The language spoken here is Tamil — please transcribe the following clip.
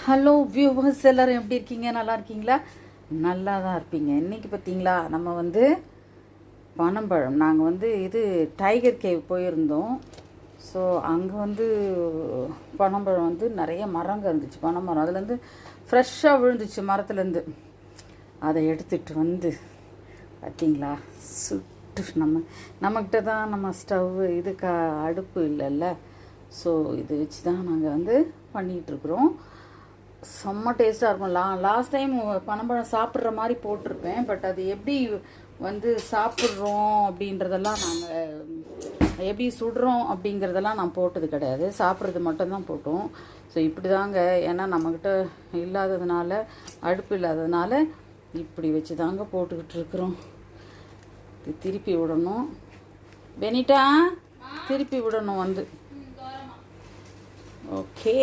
ஹலோ வியூவர்ஸ், எல்லோரும் எப்படி இருக்கீங்க? நல்லா இருக்கீங்களா? நல்லா தான் இருப்பீங்க. இன்றைக்கி பார்த்தீங்களா, நம்ம வந்து பனம்பழம் நாங்கள் இது டைகர் கேவ் போயிருந்தோம். ஸோ அங்கே பனம்பழம் நிறைய மரங்க இருந்துச்சு. பனைமரம் அதுலேருந்து ஃப்ரெஷ்ஷாக விழுந்துச்சு மரத்துலேருந்து. அதை எடுத்துகிட்டு பார்த்தீங்களா, சுட்டு நம்மக்கிட்ட தான் நம்ம ஸ்டவ்வு அடுப்பு இல்லைல்ல. ஸோ இது வச்சு தான் நாங்கள் பண்ணிகிட்ருக்குறோம். செம்ம டேஸ்ட்டாக இருக்கும். லாஸ்ட் டைம் பனம்பழம் சாப்பிட்ற மாதிரி போட்டிருப்பேன். பட் அது எப்படி சாப்பிட்றோம் அப்படின்றதெல்லாம் நாங்கள் எப்படி சுடுறோம் அப்படிங்கிறதெல்லாம் நான் போட்டது கிடையாது. சாப்பிட்றது மட்டும்தான் போட்டோம். ஸோ இப்படி தாங்க, ஏன்னா நம்மக்கிட்ட இல்லாததுனால, அடுப்பு இல்லாததுனால இப்படி வச்சு தாங்க போட்டுக்கிட்டு இருக்கிறோம். இது திருப்பி விடணும். பெனிட்டா, திருப்பி விடணும் ஓகே.